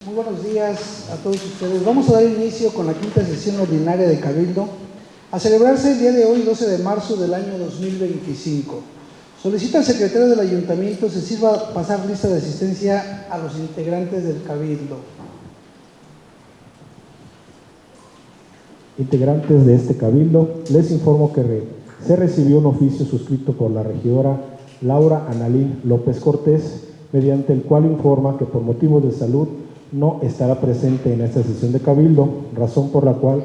Muy buenos días a todos ustedes. Vamos a dar inicio con la quinta sesión ordinaria de Cabildo, a celebrarse el día de hoy, 12 de marzo del año 2025. Solicita al secretario del Ayuntamiento se sirva pasar lista de asistencia a los integrantes del Cabildo. Integrantes de este Cabildo, les informo que se recibió un oficio suscrito por la regidora Laura Analín López Cortés, mediante el cual informa que por motivos de salud no estará presente en esta sesión de Cabildo, razón por la cual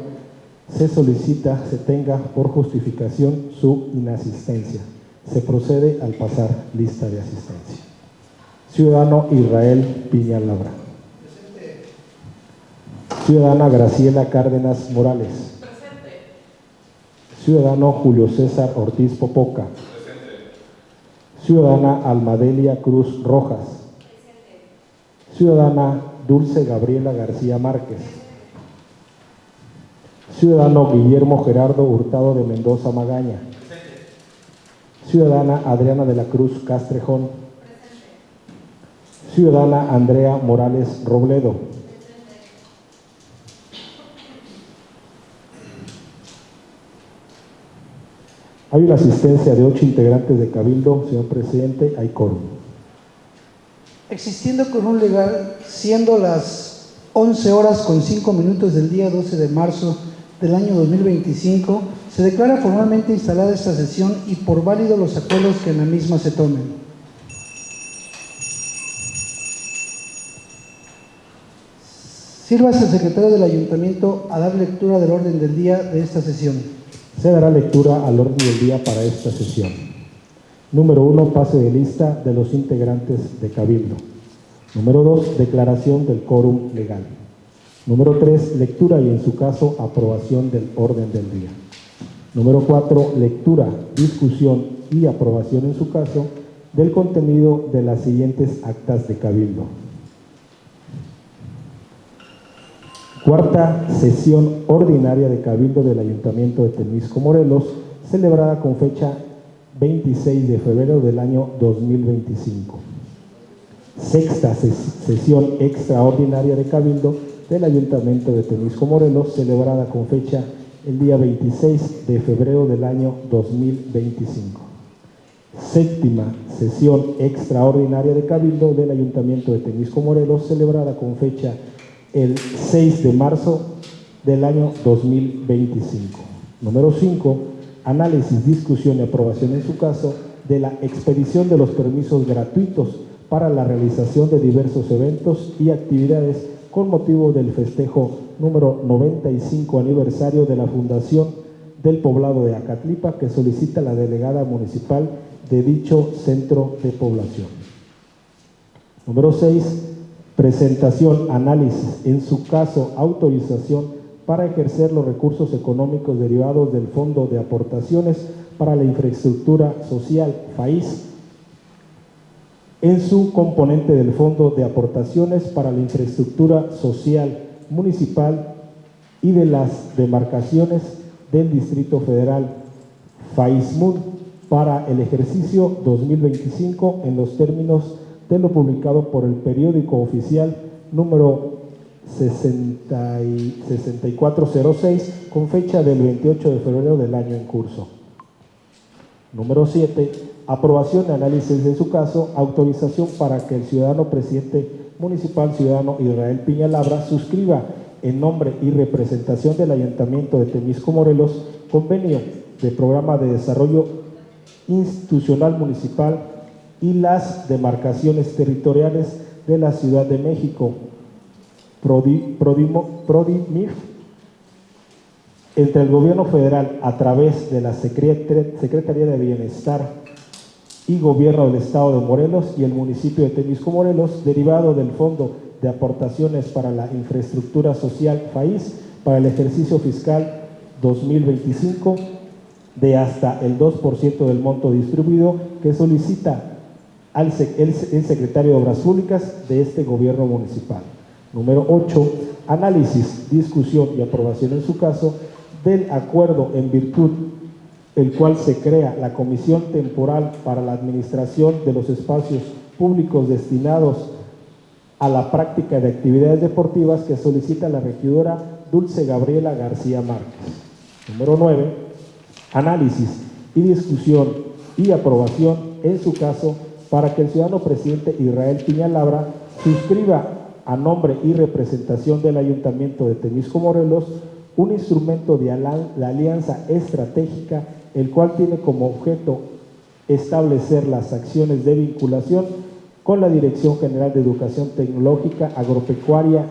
se solicita se tenga por justificación su inasistencia. Se procede al pasar lista de asistencia. Ciudadano Israel Piña Labra. Presente. Ciudadana Graciela Cárdenas Morales. Presente. Ciudadano Julio César Ortiz Popoca. Presente. Ciudadana Almadelia Cruz Rojas. Presente. Ciudadana Dulce Gabriela García Márquez. Ciudadano Guillermo Gerardo Hurtado de Mendoza Magaña. Presente. Ciudadana Adriana de la Cruz Castrejón. Presente. Ciudadana Andrea Morales Robledo. Presente. Hay una asistencia de 8 integrantes de Cabildo. Señor presidente, hay quórum. Existiendo con un legal, siendo las 11 horas con 5 minutos del día 12 de marzo del año 2025, se declara formalmente instalada esta sesión y por válido los acuerdos que en la misma se tomen. Sírvase al secretario del Ayuntamiento a dar lectura del orden del día de esta sesión. Se dará lectura al orden del día para esta sesión. Número 1, pase de lista de los integrantes de Cabildo. Número 2, declaración del quórum legal. Número 3, lectura y en su caso aprobación del orden del día. Número 4, lectura, discusión y aprobación en su caso del contenido de las siguientes actas de Cabildo. Cuarta sesión ordinaria de Cabildo del Ayuntamiento de Temisco, Morelos, celebrada con fecha 26 de febrero del año 2025. Sexta sesión extraordinaria de Cabildo del Ayuntamiento de Temisco, Morelos, celebrada con fecha el día 26 de febrero del año 2025. Séptima sesión extraordinaria de Cabildo del Ayuntamiento de Temisco, Morelos, celebrada con fecha el 6 de marzo del año 2025. Número 5. Análisis, discusión y aprobación en su caso de la expedición de los permisos gratuitos para la realización de diversos eventos y actividades con motivo del festejo número 95 aniversario de la Fundación del Poblado de Acatlipa, que solicita la delegada municipal de dicho centro de población. Número 6. Presentación, análisis, en su caso autorización para ejercer los recursos económicos derivados del Fondo de Aportaciones para la Infraestructura Social, FAIS, en su componente del Fondo de Aportaciones para la Infraestructura Social Municipal y de las demarcaciones del Distrito Federal, FAISMUD, para el ejercicio 2025 en los términos de lo publicado por el periódico oficial número 6406 con fecha del 28 de febrero del año en curso. Número 7. Aprobación y análisis de su caso, autorización para que el ciudadano presidente municipal, ciudadano Israel Piña Labra, suscriba en nombre y representación del Ayuntamiento de Temisco, Morelos, convenio de programa de desarrollo institucional municipal y las demarcaciones territoriales de la Ciudad de México, PRODIMIF, entre el Gobierno Federal a través de la Secretaría de Bienestar y Gobierno del Estado de Morelos y el municipio de Temisco, Morelos, derivado del Fondo de Aportaciones para la Infraestructura Social FAIS para el ejercicio fiscal 2025 de hasta el 2% del monto distribuido que solicita el secretario de Obras Públicas de este gobierno municipal. Número 8. Análisis, discusión y aprobación en su caso del acuerdo en virtud el cual se crea la Comisión Temporal para la Administración de los Espacios Públicos destinados a la práctica de actividades deportivas que solicita la regidora Dulce Gabriela García Márquez. Número 9, análisis y discusión y aprobación, en su caso, para que el ciudadano presidente Israel Piña Labra suscriba a nombre y representación del Ayuntamiento de Temisco, Morelos, un instrumento de la alianza estratégica, el cual tiene como objeto establecer las acciones de vinculación con la Dirección General de Educación Tecnológica, Agropecuaria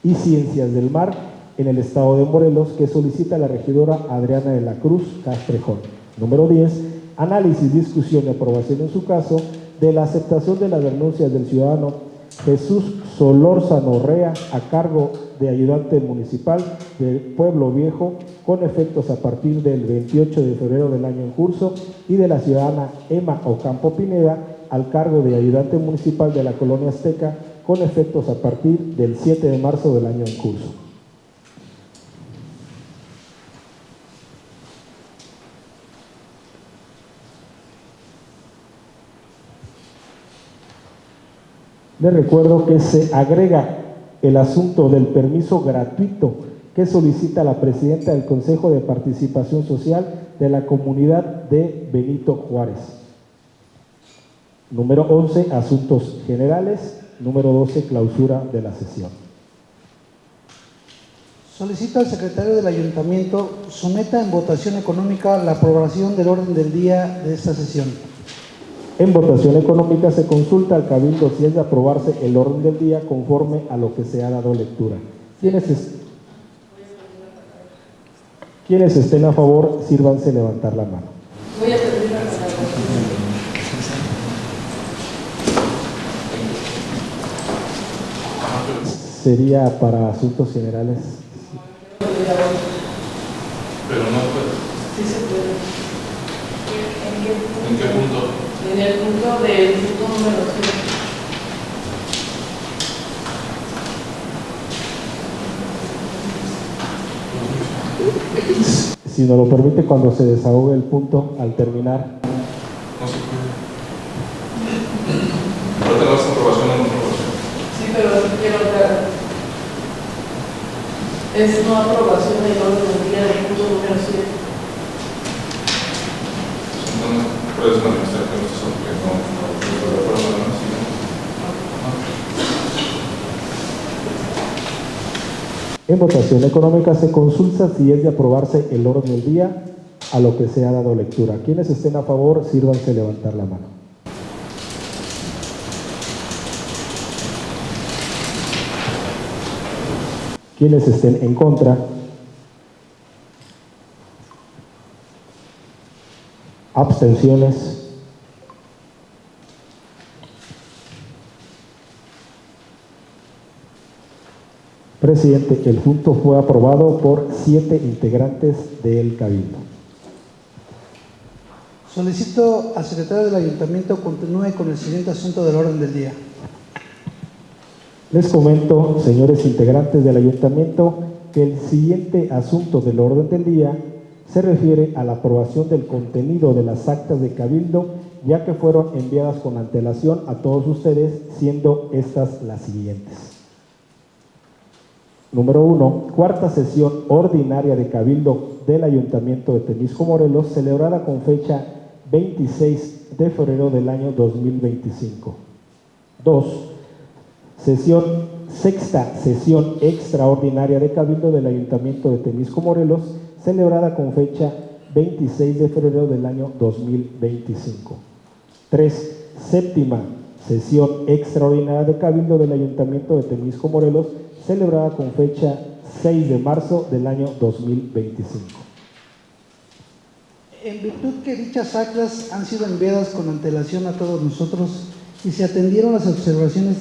y Ciencias del Mar en el estado de Morelos, que solicita la regidora Adriana de la Cruz Castrejón. Número 10, análisis, discusión y aprobación, en su caso, de la aceptación de las denuncias del ciudadano Jesús Solórzano Rea a cargo de ayudante municipal del Pueblo Viejo, con efectos a partir del 28 de febrero del año en curso, y de la ciudadana Emma Ocampo Pineda al cargo de ayudante municipal de la Colonia Azteca, con efectos a partir del 7 de marzo del año en curso. Les recuerdo que se agrega el asunto del permiso gratuito que solicita la presidenta del Consejo de Participación Social de la comunidad de Benito Juárez. Número 11, asuntos generales. Número 12, clausura de la sesión. Solicito al secretario del Ayuntamiento someta en votación económica la aprobación del orden del día de esta sesión. En votación económica se consulta al Cabildo si es de aprobarse el orden del día conforme a lo que se ha dado lectura. Quienes estén a favor, sírvanse levantar la mano. Voy a pedir la palabra. Sería para asuntos generales. Pero no puede. Sí se puede. ¿En qué punto? En el punto del punto número 6. Si nos lo permite, cuando se desahogue el punto al terminar. No se puede. Ahorita la aprobación o no aprobación. Sí, pero quiero ver. Es no aprobación del orden del día del punto número 7. Entonces, puedes manifestar que no son que no de acuerdo, ¿no? En votación económica se consulta si es de aprobarse el orden del día a lo que se ha dado lectura. Quienes estén a favor, sírvanse levantar la mano. Quienes estén en contra, abstenciones. Presidente, el punto fue aprobado por 7 integrantes del Cabildo. Solicito al secretario del Ayuntamiento continúe con el siguiente asunto del orden del día. Les comento, señores integrantes del Ayuntamiento, que el siguiente asunto del orden del día se refiere a la aprobación del contenido de las actas de Cabildo, ya que fueron enviadas con antelación a todos ustedes, siendo estas las siguientes. Número 1, cuarta sesión ordinaria de Cabildo del Ayuntamiento de Temisco, Morelos, celebrada con fecha 26 de febrero del año 2025. 2, sexta sesión extraordinaria de Cabildo del Ayuntamiento de Temisco, Morelos, celebrada con fecha 26 de febrero del año 2025. 3, séptima sesión extraordinaria de Cabildo del Ayuntamiento de Temisco, Morelos, celebrada con fecha 6 de marzo del año 2025. En virtud que dichas actas han sido enviadas con antelación a todos nosotros y se atendieron las observaciones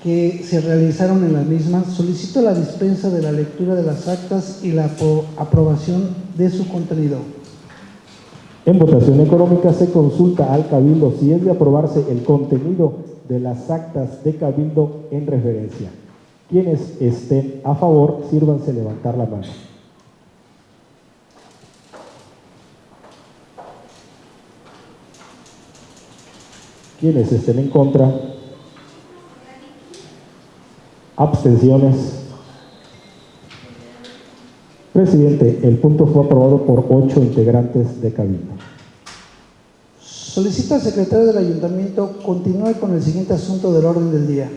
que se realizaron en las mismas, solicito la dispensa de la lectura de las actas y la aprobación de su contenido. En votación económica se consulta al Cabildo si es de aprobarse el contenido de las actas de Cabildo en referencia. Quienes estén a favor, sírvanse levantar la mano. Quienes estén en contra, Abstenciones. Presidente, el punto fue aprobado por 8 integrantes de Cabildo. Solicito al secretario del Ayuntamiento continúe con el siguiente asunto del orden del día.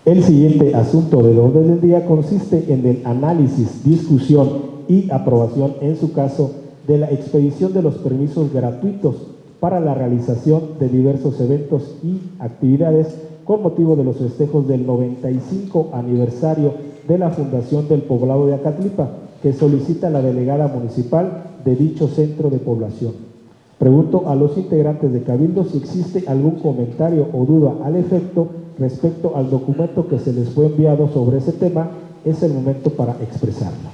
El siguiente asunto del orden del día consiste en el análisis, discusión y aprobación, en su caso, de la expedición de los permisos gratuitos para la realización de diversos eventos y actividades con motivo de los festejos del 95 aniversario de la Fundación del Poblado de Acatlipa, que solicita la delegada municipal de dicho centro de población. Pregunto a los integrantes de Cabildo si existe algún comentario o duda al efecto respecto al documento que se les fue enviado sobre ese tema. Es el momento para expresarlo.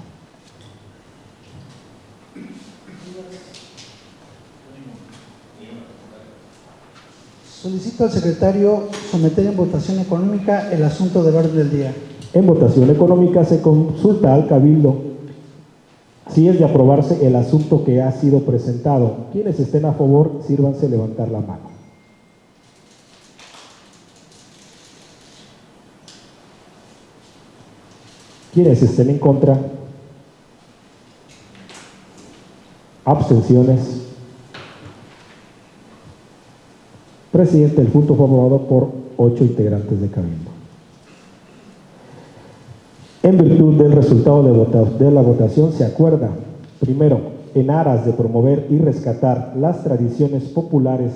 Solicito al secretario someter en votación económica el asunto del orden del día. En votación económica se consulta al Cabildo si es de aprobarse el asunto que ha sido presentado. Quienes estén a favor, sírvanse levantar la mano. Quienes estén en contra, abstenciones. Presidente, el punto fue aprobado por 8 integrantes de Cabildo. En virtud del resultado de la votación se acuerda, primero, en aras de promover y rescatar las tradiciones populares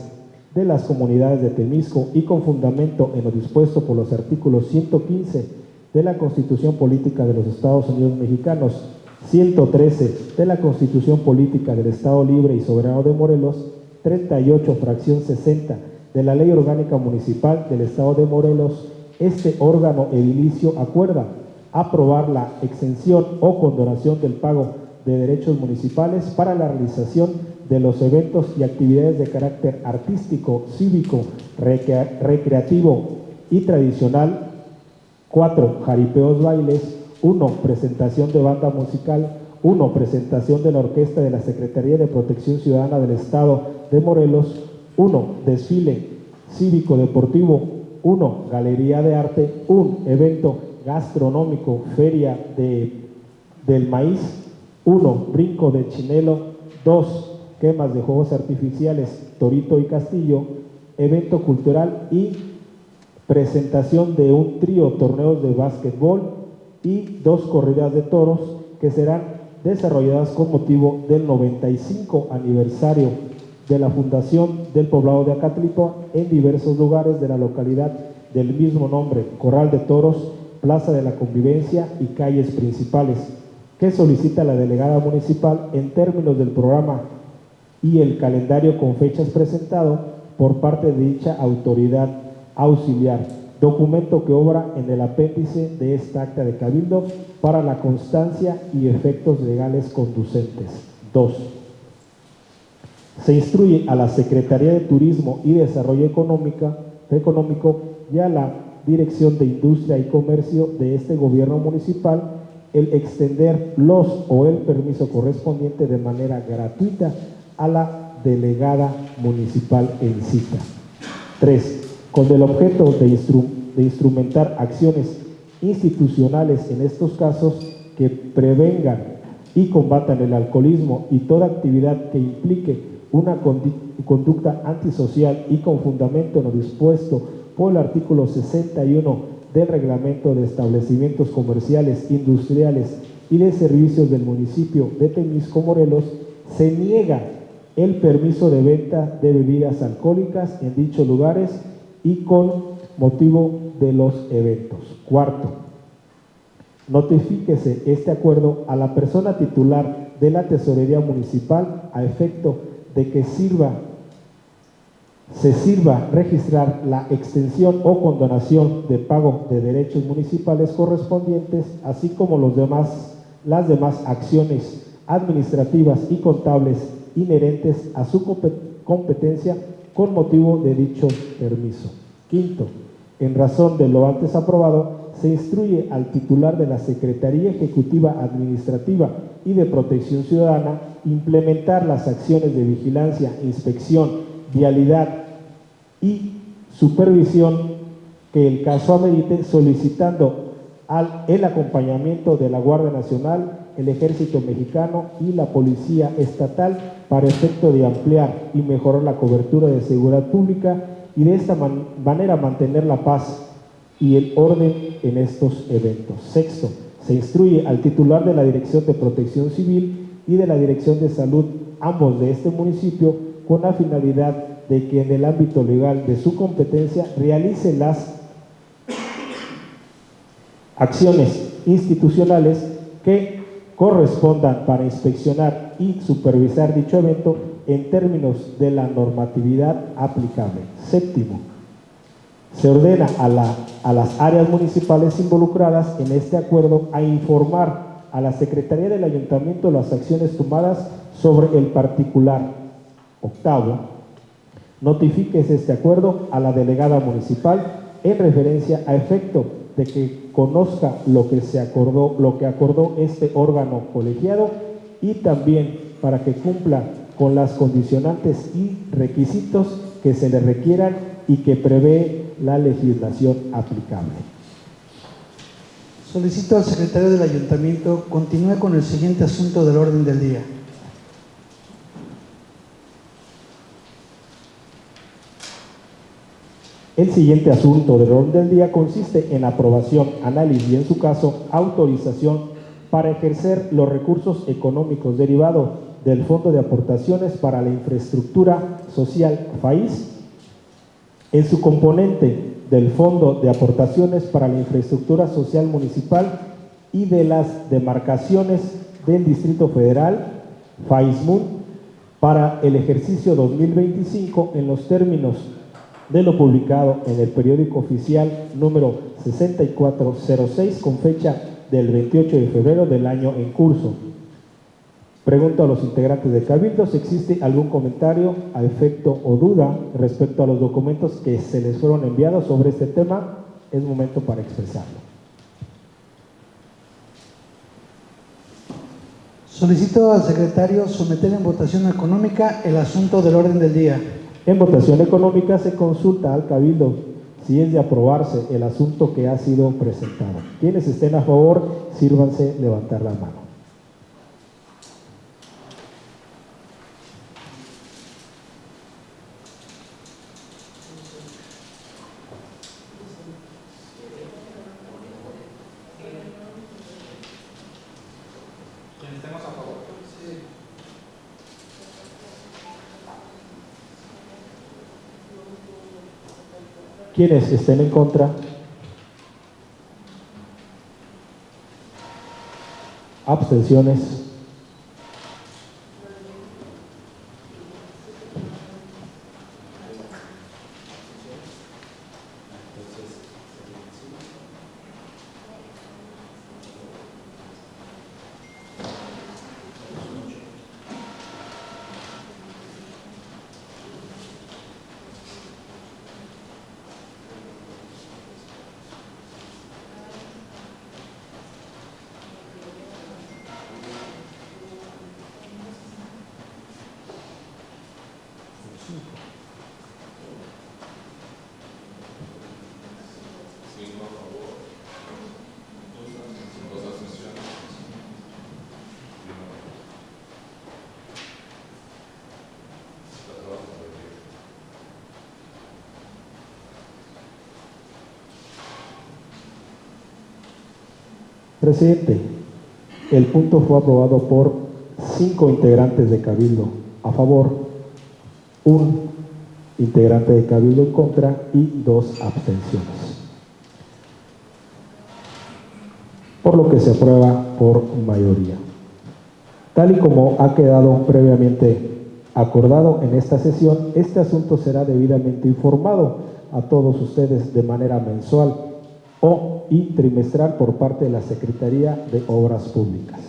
de las comunidades de Temisco y con fundamento en lo dispuesto por los artículos 115 de la Constitución Política de los Estados Unidos Mexicanos, 113 de la Constitución Política del Estado Libre y Soberano de Morelos, 38 fracción 60 de la Ley Orgánica Municipal del Estado de Morelos, este órgano edilicio acuerda aprobar la exención o condonación del pago de derechos municipales para la realización de los eventos y actividades de carácter artístico, cívico, recreativo y tradicional. 4. Jaripeos, bailes. 1. Presentación de banda musical. 1. Presentación de la orquesta de la Secretaría de Protección Ciudadana del Estado de Morelos. 1. Desfile cívico deportivo. 1. Galería de arte. 1. Evento gastronómico, feria del maíz. 1. Brinco de chinelo. 2. Quemas de juegos artificiales, torito y castillo. Evento cultural y presentación de un trío torneos de básquetbol y 2 corridas de toros que serán desarrolladas con motivo del 95 aniversario de la Fundación del Poblado de Acatlipa en diversos lugares de la localidad del mismo nombre, Corral de Toros, Plaza de la Convivencia y calles principales, que solicita la delegada municipal en términos del programa y el calendario con fechas presentado por parte de dicha autoridad auxiliar, documento que obra en el apéndice de esta acta de Cabildo para la constancia y efectos legales conducentes. 2. Se instruye a la Secretaría de Turismo y Desarrollo Económico y a la Dirección de Industria y Comercio de este gobierno municipal el extender los o el permiso correspondiente de manera gratuita a la delegada municipal en cita. 3. Con el objeto de instrumentar acciones institucionales en estos casos que prevengan y combatan el alcoholismo y toda actividad que implique una conducta antisocial y con fundamento en lo dispuesto por el artículo 61 del Reglamento de Establecimientos Comerciales, Industriales y de Servicios del municipio de Temisco, Morelos, se niega el permiso de venta de bebidas alcohólicas en dichos lugares y con motivo de los eventos. 4. Notifíquese este acuerdo a la persona titular de la Tesorería Municipal a efecto de que se sirva registrar la extensión o condonación de pago de derechos municipales correspondientes, así como las demás acciones administrativas y contables inherentes a su competencia con motivo de dicho permiso. 5. En razón de lo antes aprobado, se instruye al titular de la Secretaría Ejecutiva Administrativa y de Protección Ciudadana implementar las acciones de vigilancia, inspección, vialidad y supervisión que el caso amerite, solicitando el acompañamiento de la Guardia Nacional, el Ejército Mexicano y la Policía Estatal para efecto de ampliar y mejorar la cobertura de seguridad pública y de esta manera mantener la paz y el orden en estos eventos. Sexto, se instruye al titular de la Dirección de Protección Civil y de la Dirección de Salud, ambos de este municipio, con la finalidad de que en el ámbito legal de su competencia realice las acciones institucionales que correspondan para inspeccionar y supervisar dicho evento en términos de la normatividad aplicable. Séptimo, se ordena a las áreas municipales involucradas en este acuerdo a informar a la Secretaría del Ayuntamiento las acciones tomadas sobre el particular. Octavo, notifíquese este acuerdo a la delegada municipal en referencia a efecto de que conozca lo que acordó este órgano colegiado y también para que cumpla con las condicionantes y requisitos que se le requieran y que prevé la legislación aplicable. Solicito al secretario del Ayuntamiento continúe con el siguiente asunto del orden del día. El siguiente asunto del orden del día consiste en aprobación, análisis y, en su caso, autorización para ejercer los recursos económicos derivados del Fondo de Aportaciones para la Infraestructura Social FAIS, en su componente del Fondo de Aportaciones para la Infraestructura Social Municipal y de las demarcaciones del Distrito Federal, FAISMUN, para el ejercicio 2025 en los términos de lo publicado en el periódico oficial número 6406 con fecha del 28 de febrero del año en curso. Pregunto a los integrantes de Cabildo si existe algún comentario a efecto o duda respecto a los documentos que se les fueron enviados sobre este tema. Es momento para expresarlo. Solicito al secretario someter en votación económica el asunto del orden del día. En votación económica se consulta al Cabildo si es de aprobarse el asunto que ha sido presentado. Quienes estén a favor, sírvanse levantar la mano. Quienes estén en contra, abstenciones. Presidente, el punto fue aprobado por 5 integrantes de Cabildo a favor, 1 integrante de Cabildo en contra y 2 abstenciones. Por lo que se aprueba por mayoría. Tal y como ha quedado previamente acordado en esta sesión, este asunto será debidamente informado a todos ustedes de manera mensual y trimestral por parte de la Secretaría de Obras Públicas.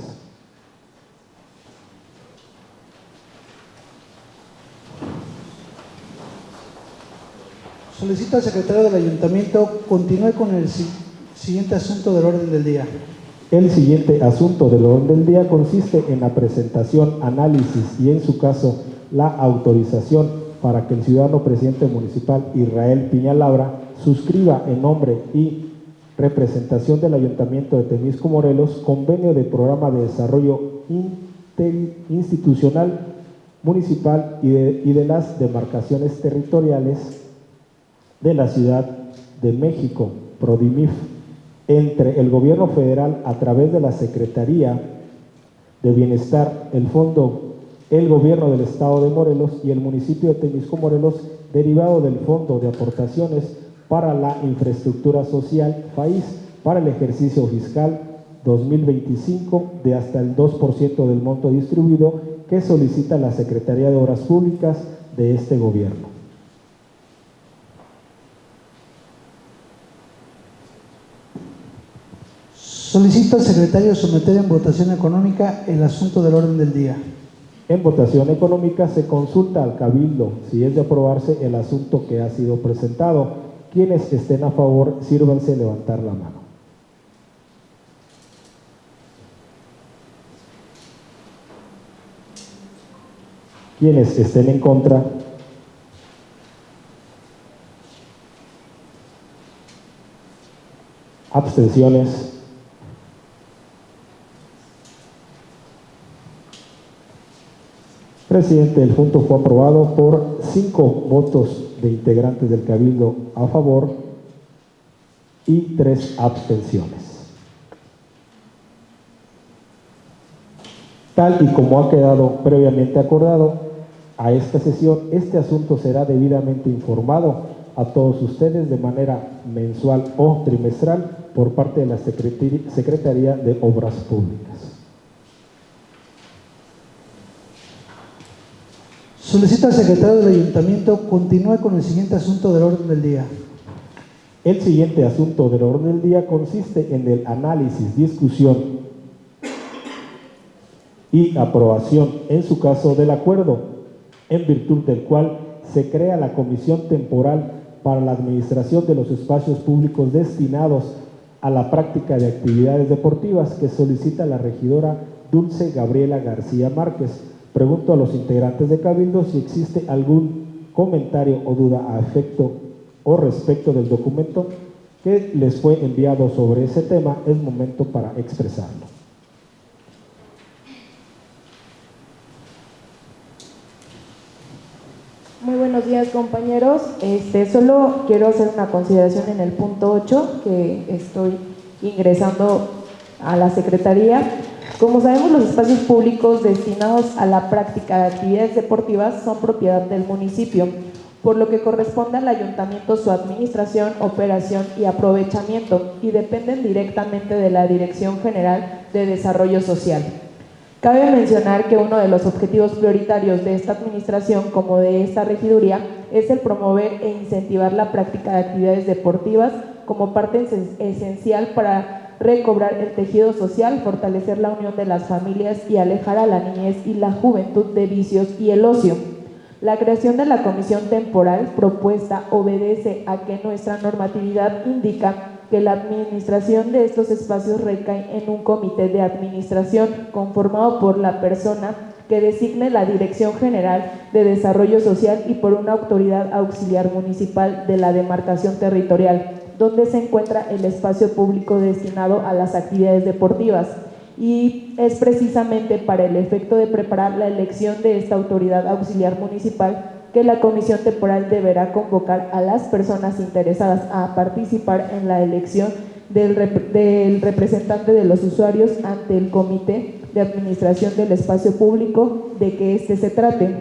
Solicito al secretario del Ayuntamiento continúe con el siguiente asunto del orden del día. El siguiente asunto del orden del día consiste en la presentación, análisis y, en su caso, la autorización para que el ciudadano presidente municipal Israel Piña Labra suscriba en nombre y representación del Ayuntamiento de Temisco, Morelos, convenio de programa de desarrollo institucional, municipal y de las demarcaciones territoriales de la Ciudad de México, PRODIMIF, entre el Gobierno Federal a través de la Secretaría de Bienestar, el Gobierno del Estado de Morelos y el municipio de Temisco, Morelos, derivado del Fondo de Aportaciones para la Infraestructura Social FAIS para el ejercicio fiscal 2025 de hasta el 2% del monto distribuido que solicita la Secretaría de Obras Públicas de este gobierno. Solicito al secretario someter en votación económica el asunto del orden del día. En votación económica se consulta al Cabildo si es de aprobarse el asunto que ha sido presentado. Quienes estén a favor, sírvanse levantar la mano. Quienes estén en contra, abstenciones. Presidente, el punto fue aprobado por 5 votos de integrantes del Cabildo a favor y 3 abstenciones. Tal y como ha quedado previamente acordado, a esta sesión este asunto será debidamente informado a todos ustedes de manera mensual o trimestral por parte de la Secretaría de Obras Públicas. Solicito al secretario del Ayuntamiento continúe con el siguiente asunto del orden del día. El siguiente asunto del orden del día consiste en el análisis, discusión y aprobación, en su caso, del acuerdo, en virtud del cual se crea la Comisión Temporal para la Administración de los Espacios Públicos destinados a la práctica de actividades deportivas que solicita la regidora Dulce Gabriela García Márquez. Pregunto a los integrantes de Cabildo si existe algún comentario o duda a efecto o respecto del documento que les fue enviado sobre ese tema. Es momento para expresarlo. Muy buenos días, compañeros. Solo quiero hacer una consideración en el punto 8 que estoy ingresando a la Secretaría. Como sabemos, los espacios públicos destinados a la práctica de actividades deportivas son propiedad del municipio, por lo que corresponde al ayuntamiento su administración, operación y aprovechamiento, y dependen directamente de la Dirección General de Desarrollo Social. Cabe mencionar que uno de los objetivos prioritarios de esta administración, como de esta regiduría, es el promover e incentivar la práctica de actividades deportivas como parte esencial para recobrar el tejido social, fortalecer la unión de las familias y alejar a la niñez y la juventud de vicios y el ocio. La creación de la comisión temporal propuesta obedece a que nuestra normatividad indica que la administración de estos espacios recae en un comité de administración conformado por la persona que designe la Dirección General de Desarrollo Social y por una autoridad auxiliar municipal de la demarcación territorial, donde se encuentra el espacio público destinado a las actividades deportivas, y es precisamente para el efecto de preparar la elección de esta autoridad auxiliar municipal que la comisión temporal deberá convocar a las personas interesadas a participar en la elección del representante de los usuarios ante el comité de administración del espacio público de que éste se trate.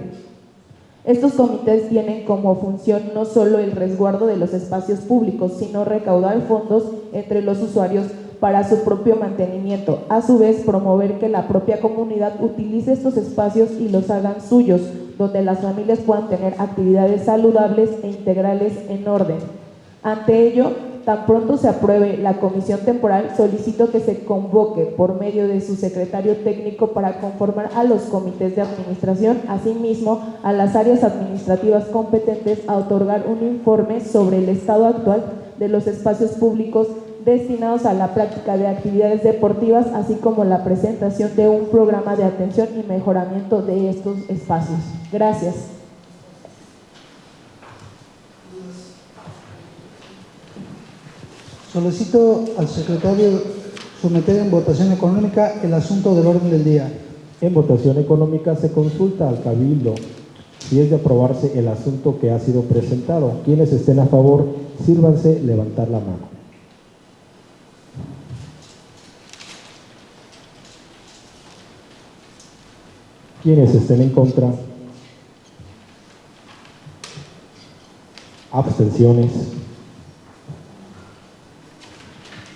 Estos comités tienen como función no solo el resguardo de los espacios públicos, sino recaudar fondos entre los usuarios para su propio mantenimiento. A su vez, promover que la propia comunidad utilice estos espacios y los hagan suyos, donde las familias puedan tener actividades saludables e integrales en orden. Ante ello, tan pronto se apruebe la comisión temporal, solicito que se convoque por medio de su secretario técnico para conformar a los comités de administración, asimismo a las áreas administrativas competentes a otorgar un informe sobre el estado actual de los espacios públicos destinados a la práctica de actividades deportivas, así como la presentación de un programa de atención y mejoramiento de estos espacios. Gracias. Solicito al secretario someter en votación económica el asunto del orden del día. En votación económica se consulta al Cabildo si es de aprobarse el asunto que ha sido presentado. Quienes estén a favor, sírvanse levantar la mano. Quienes estén en contra, abstenciones.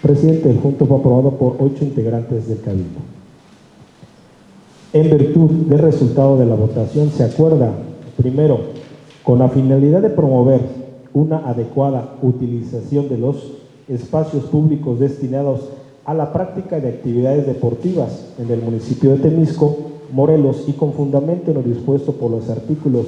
Presidente, el punto fue aprobado por 8 integrantes del Cabildo. En virtud del resultado de la votación, se acuerda, primero, con la finalidad de promover una adecuada utilización de los espacios públicos destinados a la práctica de actividades deportivas en el municipio de Temisco, Morelos, y con fundamento en lo dispuesto por los artículos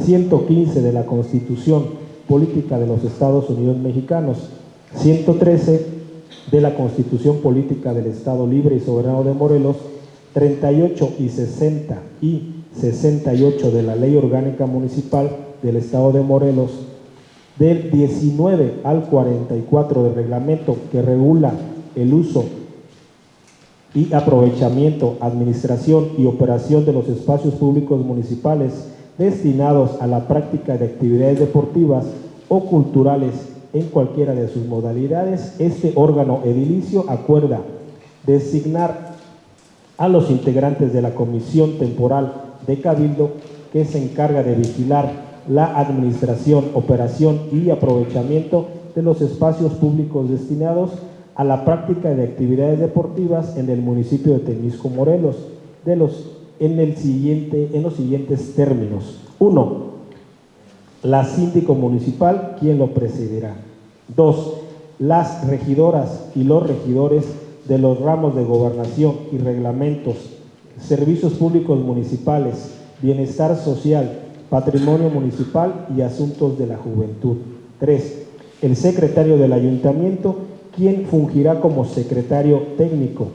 115 de la Constitución Política de los Estados Unidos Mexicanos, 113 de la Constitución Política del Estado Libre y Soberano de Morelos, 38 y 60 y 68 de la Ley Orgánica Municipal del Estado de Morelos, del 19 al 44 del reglamento que regula el uso y aprovechamiento, administración y operación de los espacios públicos municipales destinados a la práctica de actividades deportivas o culturales en cualquiera de sus modalidades. Este órgano edilicio acuerda designar a los integrantes de la Comisión Temporal de Cabildo que se encarga de vigilar la administración, operación y aprovechamiento de los espacios públicos destinados a la práctica de actividades deportivas en el municipio de Temisco, Morelos, en los siguientes términos. 1. La síndico municipal, quien lo presidirá. 2. Las regidoras y los regidores de los ramos de gobernación y reglamentos, servicios públicos municipales, bienestar social, patrimonio municipal y asuntos de la juventud. 3. El secretario del ayuntamiento, quien fungirá como secretario técnico.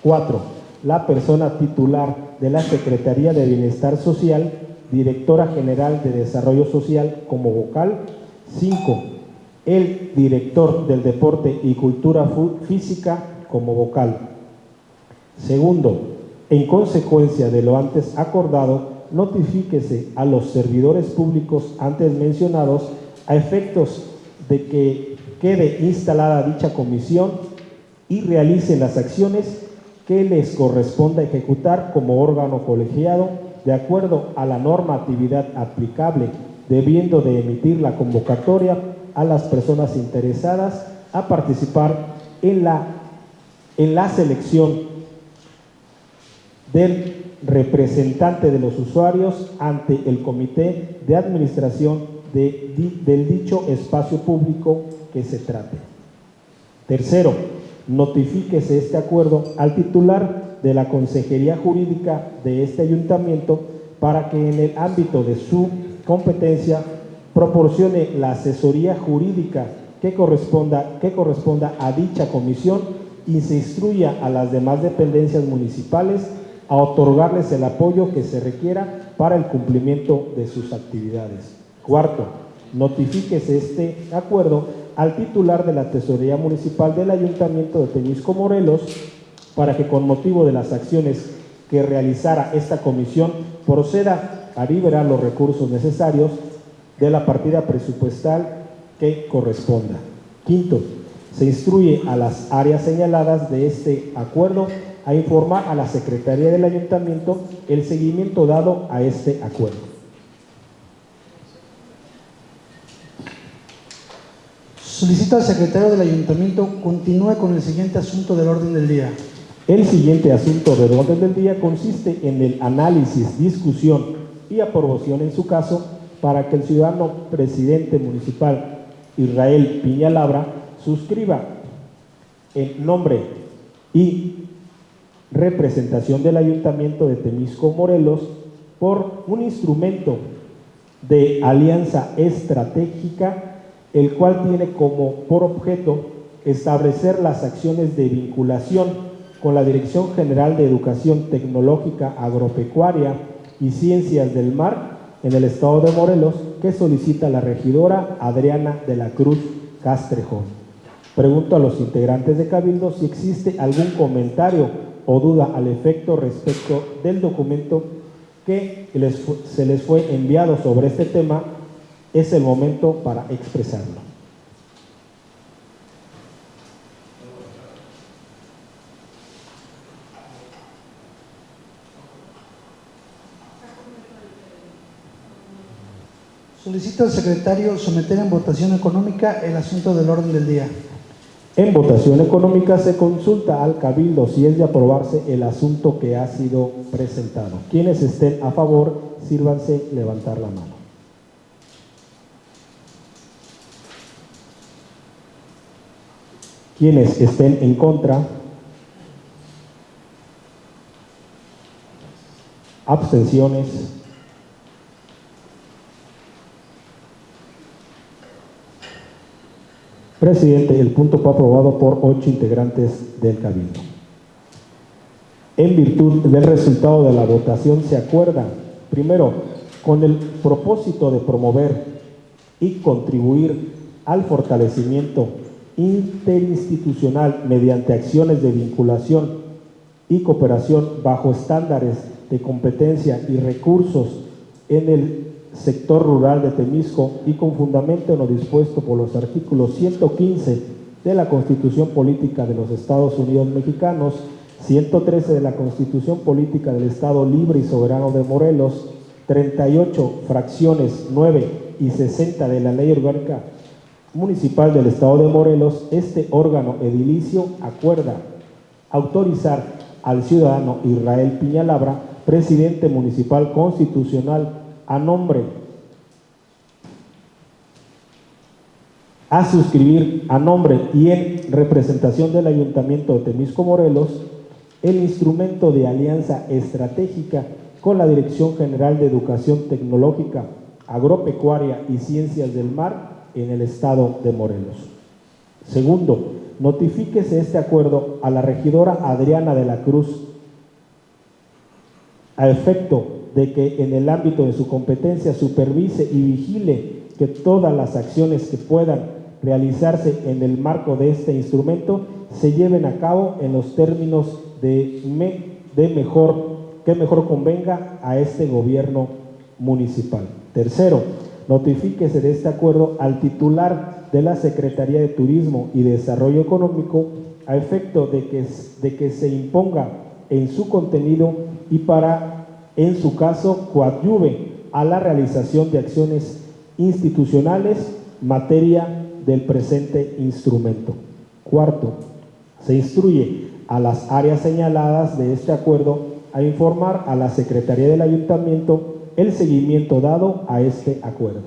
4. La persona titular de la Secretaría de Bienestar Social, directora general de Desarrollo Social como vocal. 5. El director del Deporte y Cultura Física como vocal. Segundo, en consecuencia de lo antes acordado, notifíquese a los servidores públicos antes mencionados a efectos de que quede instalada dicha comisión y realice las acciones que les corresponda ejecutar como órgano colegiado de acuerdo a la normatividad aplicable, debiendo de emitir la convocatoria a las personas interesadas a participar en la selección del representante de los usuarios ante el comité de administración del dicho espacio público que se trate. Tercero, notifíquese este acuerdo al titular de la Consejería Jurídica de este ayuntamiento para que en el ámbito de su competencia proporcione la asesoría jurídica que corresponda a dicha comisión y se instruya a las demás dependencias municipales a otorgarles el apoyo que se requiera para el cumplimiento de sus actividades. Cuarto, notifíquese este acuerdo al titular de la Tesorería Municipal del Ayuntamiento de Temisco, Morelos, para que con motivo de las acciones que realizara esta comisión proceda a liberar los recursos necesarios de la partida presupuestal que corresponda. Quinto, se instruye a las áreas señaladas de este acuerdo a informar a la Secretaría del Ayuntamiento el seguimiento dado a este acuerdo. Solicito al secretario del Ayuntamiento continúe con el siguiente asunto del orden del día. El siguiente asunto del orden del día consiste en el análisis, discusión y aprobación en su caso para que el ciudadano presidente municipal Israel Piña Labra suscriba en nombre y representación del Ayuntamiento de Temisco, Morelos, por un instrumento de alianza estratégica, el cual tiene por objeto establecer las acciones de vinculación con la Dirección General de Educación Tecnológica, Agropecuaria y Ciencias del Mar en el estado de Morelos, que solicita la regidora Adriana de la Cruz Castrejón. Pregunto a los integrantes de Cabildo si existe algún comentario o duda al efecto respecto del documento que se les fue enviado sobre este tema. Es el momento para expresarlo. Solicita al secretario someter en votación económica el asunto del orden del día. En votación económica se consulta al Cabildo si es de aprobarse el asunto que ha sido presentado. Quienes estén a favor, sírvanse levantar la mano. Quienes estén en contra, abstenciones. Presidente, el punto fue aprobado por 8 integrantes del Cabildo. En virtud del resultado de la votación se acuerda, primero, con el propósito de promover y contribuir al fortalecimiento interinstitucional mediante acciones de vinculación y cooperación bajo estándares de competencia y recursos en el sector rural de Temisco y con fundamento en lo dispuesto por los artículos 115 de la Constitución Política de los Estados Unidos Mexicanos, 113 de la Constitución Política del Estado Libre y Soberano de Morelos, 38 fracciones 9 y 60 de la Ley Orgánica Municipal del Estado de Morelos. Este órgano edilicio acuerda autorizar al ciudadano Israel Piñalabra, presidente municipal constitucional, a suscribir a nombre y en representación del Ayuntamiento de Temisco, Morelos, el instrumento de alianza estratégica con la Dirección General de Educación Tecnológica, Agropecuaria y Ciencias del Mar en el Estado de Morelos. Segundo, notifíquese este acuerdo a la regidora Adriana de la Cruz, a efecto de que en el ámbito de su competencia supervise y vigile que todas las acciones que puedan realizarse en el marco de este instrumento se lleven a cabo en los términos que mejor convenga a este gobierno municipal. Tercero, notifíquese de este acuerdo al titular de la Secretaría de Turismo y Desarrollo Económico a efecto de que se imponga en su contenido y para, en su caso, coadyuve a la realización de acciones institucionales materia del presente instrumento. Cuarto, se instruye a las áreas señaladas de este acuerdo a informar a la Secretaría del Ayuntamiento el seguimiento dado a este acuerdo.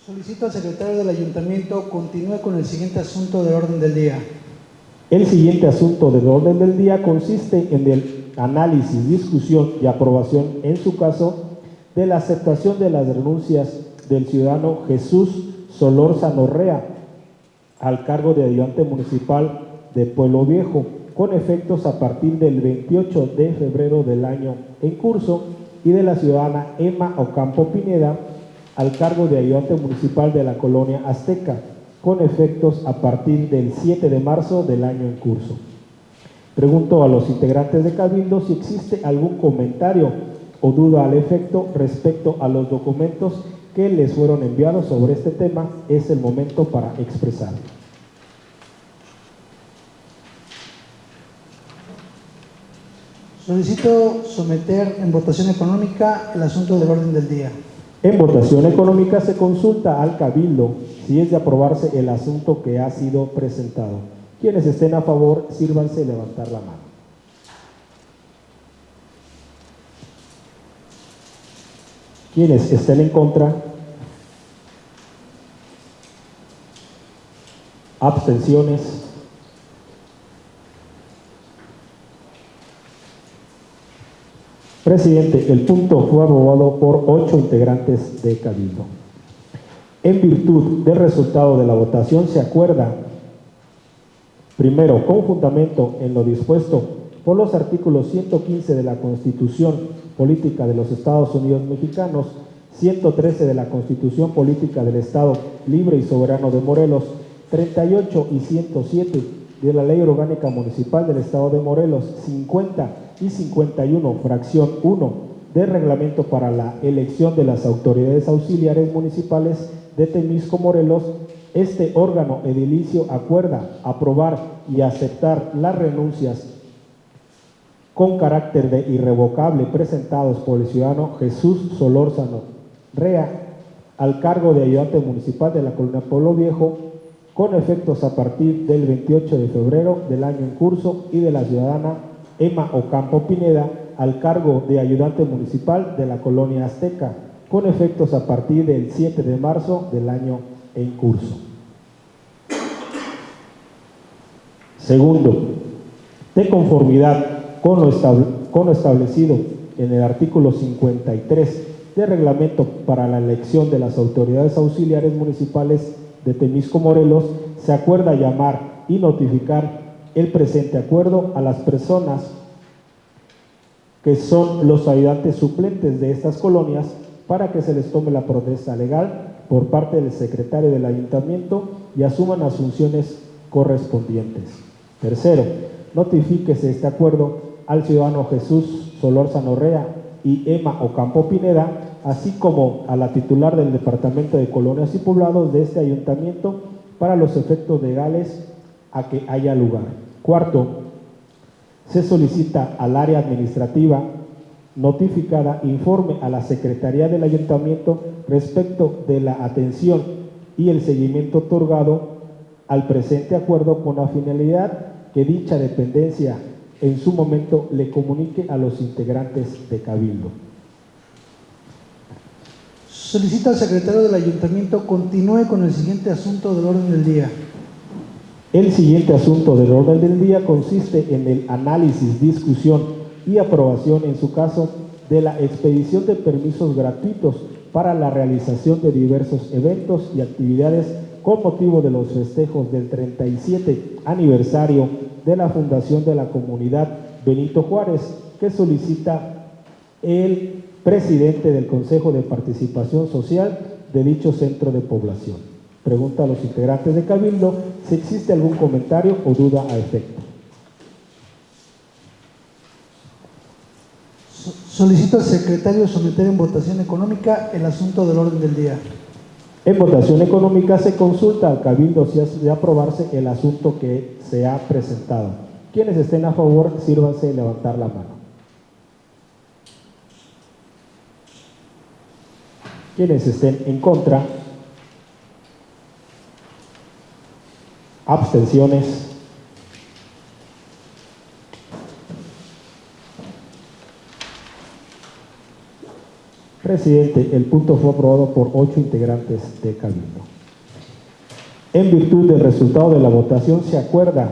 Solicito al secretario del Ayuntamiento continúe con el siguiente asunto del orden del día. El siguiente asunto del orden del día consiste en el análisis, discusión y aprobación, en su caso, de la aceptación de las renuncias del ciudadano Jesús Solórzano Rea al cargo de ayudante municipal de Pueblo Viejo, con efectos a partir del 28 de febrero del año en curso, y de la ciudadana Emma Ocampo Pineda al cargo de ayudante municipal de la colonia Azteca, con efectos a partir del 7 de marzo del año en curso. Pregunto a los integrantes de Cabildo si existe algún comentario o duda al efecto respecto a los documentos que les fueron enviados sobre este tema. Es el momento para expresar. Solicito someter en votación económica el asunto del orden del día. En votación económica se consulta al Cabildo si es de aprobarse el asunto que ha sido presentado. Quienes estén a favor, sírvanse levantar la mano. Quienes estén en contra, abstenciones. Presidente, el punto fue aprobado por 8 integrantes de Cabildo. En virtud del resultado de la votación se acuerda, primero, con fundamento en lo dispuesto por los artículos 115 de la Constitución Política de los Estados Unidos Mexicanos, 113 de la Constitución Política del Estado Libre y Soberano de Morelos 38 y 107 de la Ley Orgánica Municipal del Estado de Morelos, 50 y 51, fracción 1, de reglamento para la elección de las autoridades auxiliares municipales de Temisco, Morelos, este órgano edilicio acuerda aprobar y aceptar las renuncias con carácter de irrevocable presentados por el ciudadano Jesús Solórzano Rea al cargo de ayudante municipal de la Colonia Pueblo Viejo, con efectos a partir del 28 de febrero del año en curso, y de la ciudadana Emma Ocampo Pineda al cargo de ayudante municipal de la Colonia Azteca, con efectos a partir del 7 de marzo del año en curso. Segundo, de conformidad con lo establecido en el artículo 53 de reglamento para la elección de las autoridades auxiliares municipales de Temisco, Morelos, se acuerda llamar y notificar el presente acuerdo a las personas que son los ayudantes suplentes de estas colonias para que se les tome la protesta legal por parte del secretario del ayuntamiento y asuman las funciones correspondientes. Tercero, notifíquese este acuerdo al ciudadano Jesús Solórzano Rea y Emma Ocampo Pineda, así como a la titular del Departamento de Colonias y Poblados de este ayuntamiento para los efectos legales a que haya lugar. Cuarto, se solicita al área administrativa notificada informe a la Secretaría del Ayuntamiento respecto de la atención y el seguimiento otorgado al presente acuerdo, con la finalidad que dicha dependencia en su momento le comunique a los integrantes de Cabildo. Solicita al secretario del Ayuntamiento continúe con el siguiente asunto del orden del día. El siguiente asunto del orden del día consiste en el análisis, discusión y aprobación, en su caso, de la expedición de permisos gratuitos para la realización de diversos eventos y actividades con motivo de los festejos del 37 aniversario de la fundación de la comunidad Benito Juárez, que solicita el presidente del Consejo de Participación Social de dicho centro de población. Pregunta a los integrantes de Cabildo si existe algún comentario o duda a efecto. Solicito al secretario someter en votación económica el asunto del orden del día. En votación económica se consulta al Cabildo si ha de aprobarse el asunto que se ha presentado. Quienes estén a favor, sírvanse de levantar la mano. Quienes estén en contra, abstenciones. Presidente, el punto fue aprobado por 8 integrantes de Cabildo. En virtud del resultado de la votación, se acuerda,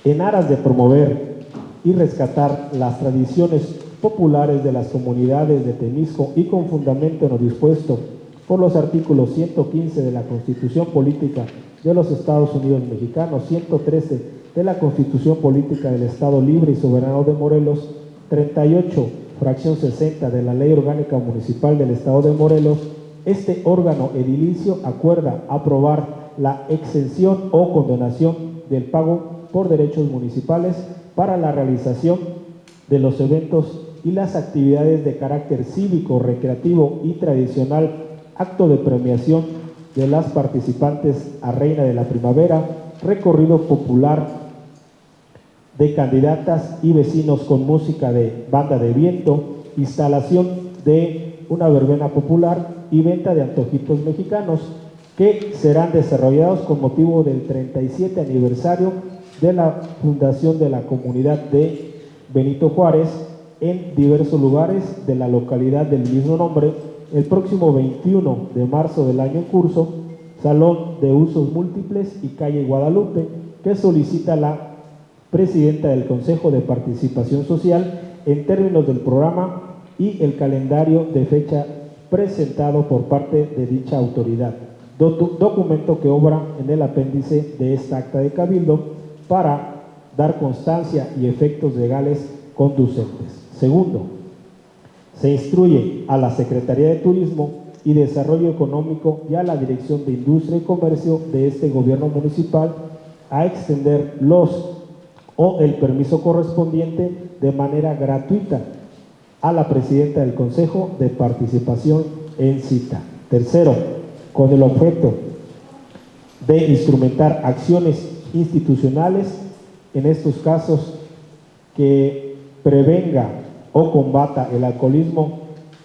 en aras de promover y rescatar las tradiciones populares de las comunidades de Temisco y con fundamento en lo dispuesto por los artículos 115 de la Constitución Política de los Estados Unidos Mexicanos, 113 de la Constitución Política del Estado Libre y Soberano de Morelos, 38, fracción 60 de la Ley Orgánica Municipal del Estado de Morelos, este órgano edilicio acuerda aprobar la exención o condonación del pago por derechos municipales para la realización de los eventos y las actividades de carácter cívico, recreativo y tradicional, acto de premiación de las participantes a Reina de la Primavera, recorrido popular de candidatas y vecinos con música de banda de viento, instalación de una verbena popular y venta de antojitos mexicanos que serán desarrollados con motivo del 37 aniversario de la fundación de la comunidad de Benito Juárez en diversos lugares de la localidad del mismo nombre, el próximo 21 de marzo del año en curso, Salón de Usos Múltiples y Calle Guadalupe, que solicita la presidenta del Consejo de Participación Social en términos del programa y el calendario de fecha presentado por parte de dicha autoridad. Documento que obra en el apéndice de esta acta de Cabildo para dar constancia y efectos legales conducentes. Segundo, se instruye a la Secretaría de Turismo y Desarrollo Económico y a la Dirección de Industria y Comercio de este gobierno municipal a extender el permiso correspondiente de manera gratuita a la presidenta del Consejo de Participación en cita. Tercero, con el objeto de instrumentar acciones institucionales, en estos casos que prevenga o combata el alcoholismo,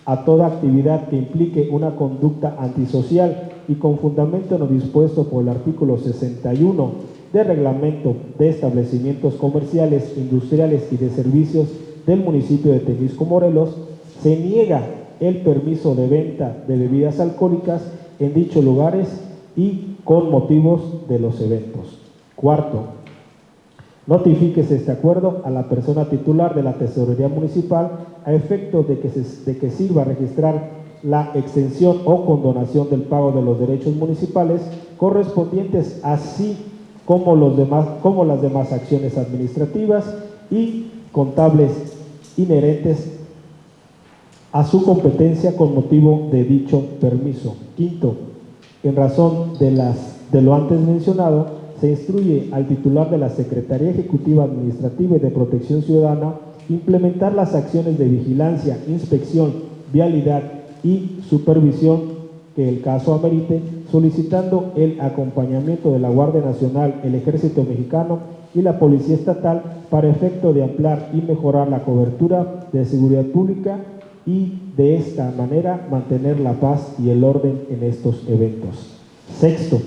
a toda actividad que implique una conducta antisocial y con fundamento en lo dispuesto por el artículo 61 del Reglamento de Establecimientos Comerciales, Industriales y de Servicios del municipio de Temisco, Morelos, se niega el permiso de venta de bebidas alcohólicas en dichos lugares y con motivos de los eventos. Cuarto, notifíquese este acuerdo a la persona titular de la Tesorería Municipal a efecto de que sirva a registrar la exención o condonación del pago de los derechos municipales correspondientes, así como las demás acciones administrativas y contables inherentes a su competencia con motivo de dicho permiso. Quinto, en razón de lo antes mencionado, se instruye al titular de la Secretaría Ejecutiva Administrativa y de Protección Ciudadana implementar las acciones de vigilancia, inspección, vialidad y supervisión que el caso amerite, solicitando el acompañamiento de la Guardia Nacional, el Ejército Mexicano y la Policía Estatal para efecto de ampliar y mejorar la cobertura de seguridad pública y de esta manera mantener la paz y el orden en estos eventos. Sexto,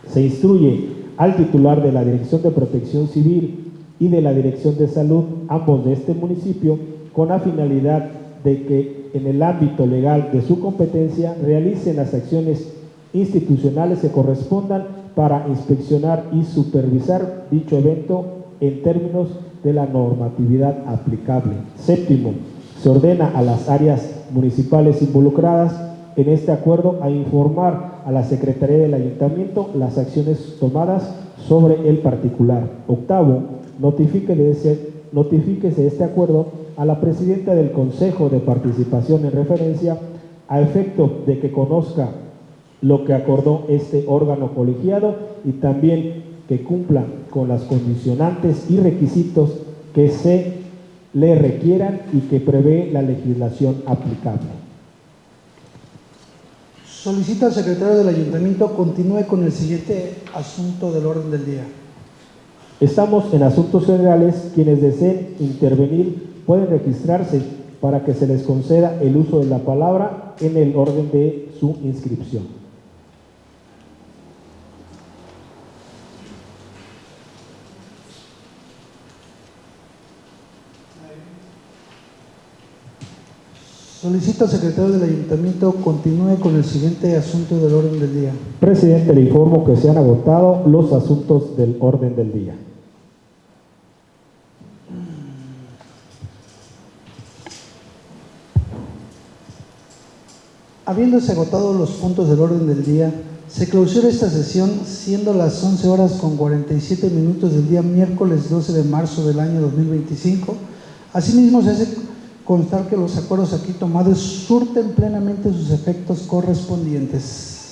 se instruye al titular de la Dirección de Protección Civil y de la Dirección de Salud, ambos de este municipio, con la finalidad de que en el ámbito legal de su competencia realicen las acciones institucionales que correspondan para inspeccionar y supervisar dicho evento en términos de la normatividad aplicable. Séptimo, se ordena a las áreas municipales involucradas en este acuerdo a informar a la Secretaría del Ayuntamiento las acciones tomadas sobre el particular. Octavo, notifíquese este acuerdo a la Presidenta del Consejo de Participación en referencia a efecto de que conozca lo que acordó este órgano colegiado y también que cumpla con las condicionantes y requisitos que se le requieran y que prevé la legislación aplicable. Solicito al secretario del Ayuntamiento continúe con el siguiente asunto del orden del día. Estamos en asuntos generales. Quienes deseen intervenir pueden registrarse para que se les conceda el uso de la palabra en el orden de su inscripción. Solicito al secretario del Ayuntamiento continúe con el siguiente asunto del orden del día. Presidente, le informo que se han agotado los asuntos del orden del día. Habiéndose agotado los puntos del orden del día, se clausura esta sesión siendo las 11 horas con 47 minutos del día miércoles 12 de marzo del año 2025. Asimismo, se hace constar que los acuerdos aquí tomados surten plenamente sus efectos correspondientes.